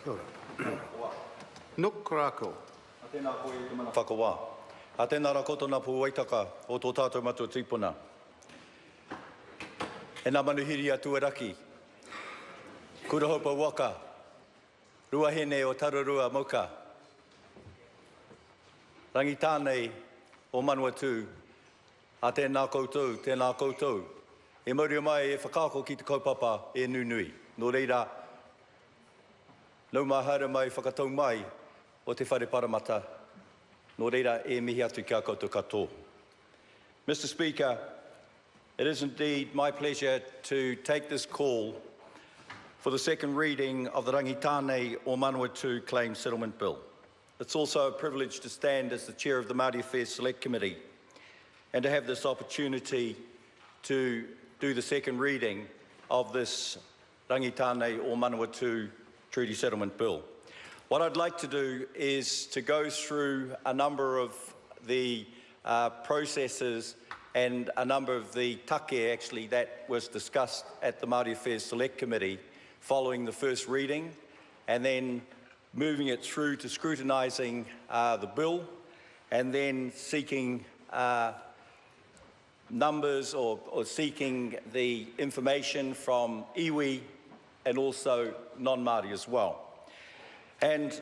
Kia ora. Nuk rako. A tēnā koe i te mana whakawā. A tēnā rako tōna pūwaitaka o tō tātou matua tīpuna. E nā manuhiri atu e raki. Kura hopa waka. Ruahene o Tararua Moka. Rangitāne o Manawatu. A tēnā koutou, tēnā koutou. E mauri mai e whakaako ki te kaupapa e nunui. Nō reira, nau mahara mai whakatau mai o te whare paramata. Nō reira e mihi atu kia koutou katoa. Mr. Speaker, it is indeed my pleasure to take this call for the second reading of the Rangitāne o Manawatu Claim Settlement Bill. It's also a privilege to stand as the Chair of the Māori Affairs Select Committee and to have this opportunity to do the second reading of this Rangitāne o Manawatu Treaty Settlement Bill. What I'd like to do is to go through a number of the processes and a number of the take actually that was discussed at the Māori Affairs Select Committee following the first reading, and then moving it through to scrutinising the bill, and then seeking numbers or seeking the information from iwi and also non-Māori as well. And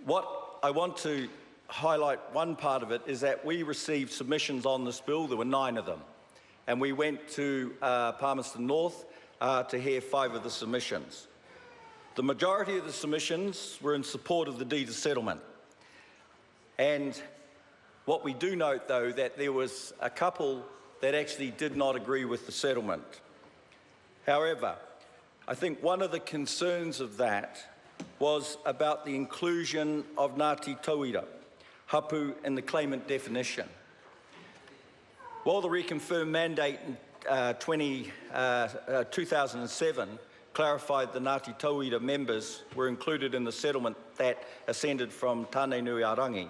what I want to highlight, one part of it, is that we received submissions on this bill. There were 9 of them. And we went to Palmerston North to hear 5 of the submissions. The majority of the submissions were in support of the deed of settlement. And what we do note, though, that there was a couple that actually did not agree with the settlement. However, I think one of the concerns of that was about the inclusion of Ngāti Tauira, hapu, in the claimant definition. While the reconfirmed mandate in 2007 clarified the Ngāti Tauira members were included in the settlement that ascended from Tāne Nui a Rangi,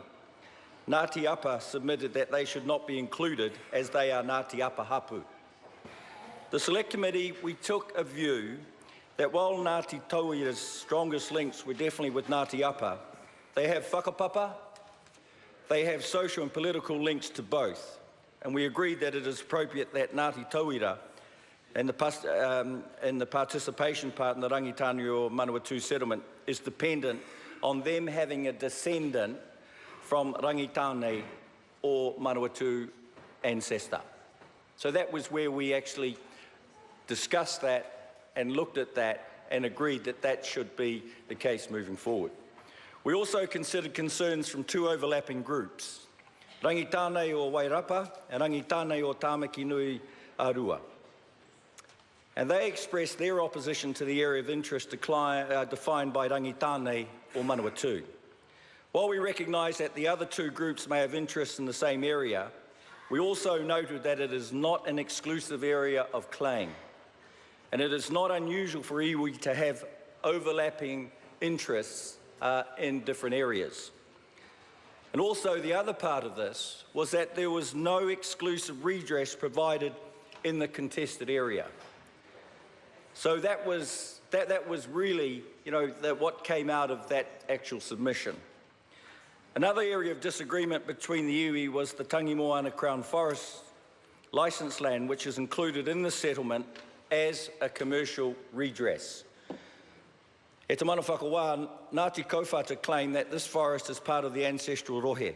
Ngāti Apa submitted that they should not be included as they are Ngāti Apa hapu. The Select Committee, we took a view that while Ngāti Tauira's strongest links were definitely with Ngāti Apa, they have whakapapa, they have social and political links to both. And we agreed that it is appropriate that Ngāti Tauira and the participation part in the Rangitāne o Manawatu settlement is dependent on them having a descendant from Rangitāne or Manawatu ancestor. So that was where we actually discussed that and looked at that and agreed that that should be the case moving forward. We also considered concerns from 2 overlapping groups, Rangitāne o Wairapa and Rangitāne o Tāmaki Nui a Rua. And they expressed their opposition to the area of interest defined by Rangitāne or Manawatu. While we recognise that the other 2 groups may have interests in the same area, we also noted that it is not an exclusive area of claim. And it is not unusual for iwi to have overlapping interests in different areas. And also the other part of this was that there was no exclusive redress provided in the contested area. So that was really, what came out of that actual submission. Another area of disagreement between the iwi was the Tangimoana Crown Forest licence land, which is included in the settlement as a commercial redress. E te mana whakawā, Ngāti Kaupata claim that this forest is part of the ancestral rohe.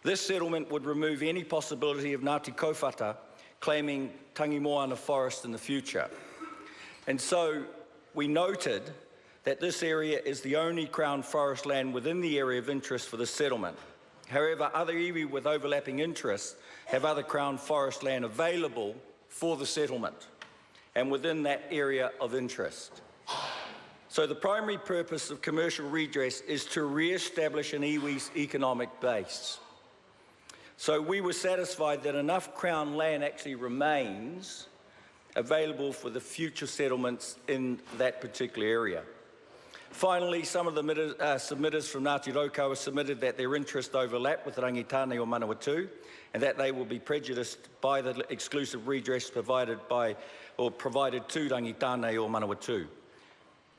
This settlement would remove any possibility of Ngāti Kaupata claiming Tangimoana forest in the future. And so we noted that this area is the only Crown Forest land within the area of interest for the settlement. However, other iwi with overlapping interests have other Crown Forest land available for the settlement and within that area of interest. So the primary purpose of commercial redress is to re-establish an iwi's economic base. So we were satisfied that enough Crown land actually remains available for the future settlements in that particular area. Finally, some of the submitters from Ngāti Raukawa submitted that their interests overlap with Rangitāne o Manawatu and that they will be prejudiced by the exclusive redress provided to Rangitāne o Manawatu.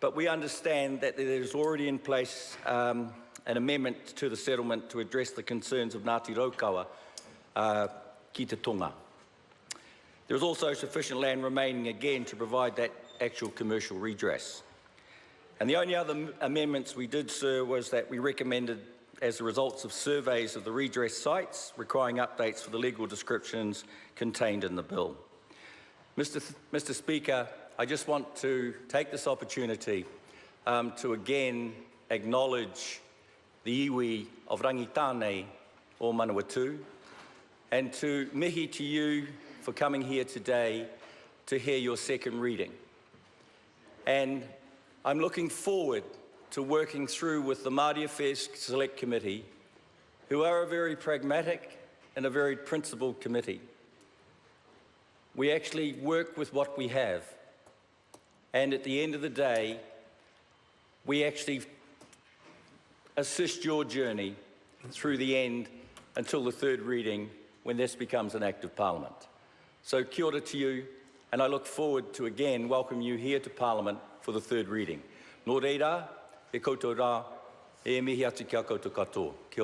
but we understand that there is already in place an amendment to the settlement to address the concerns of Ngāti Raukawa ki te tonga. There is also sufficient land remaining again to provide that actual commercial redress. And the only other amendments we did, sir, was that we recommended, as the results of surveys of the redress sites, requiring updates for the legal descriptions contained in the bill. Mr. Speaker, I just want to take this opportunity to again acknowledge the iwi of Rangitāne or Manawatu, and to mihi to you for coming here today to hear your second reading. And I'm looking forward to working through with the Māori Affairs Select Committee, who are a very pragmatic and a very principled committee. We actually work with what we have, and at the end of the day, we actually assist your journey through the end until the third reading, when this becomes an act of Parliament. So kia ora to you, and I look forward to again welcome you here to Parliament for the third reading. Nō reira, e koutou rā, e mihi atu kia koutou katoa. Kia ora.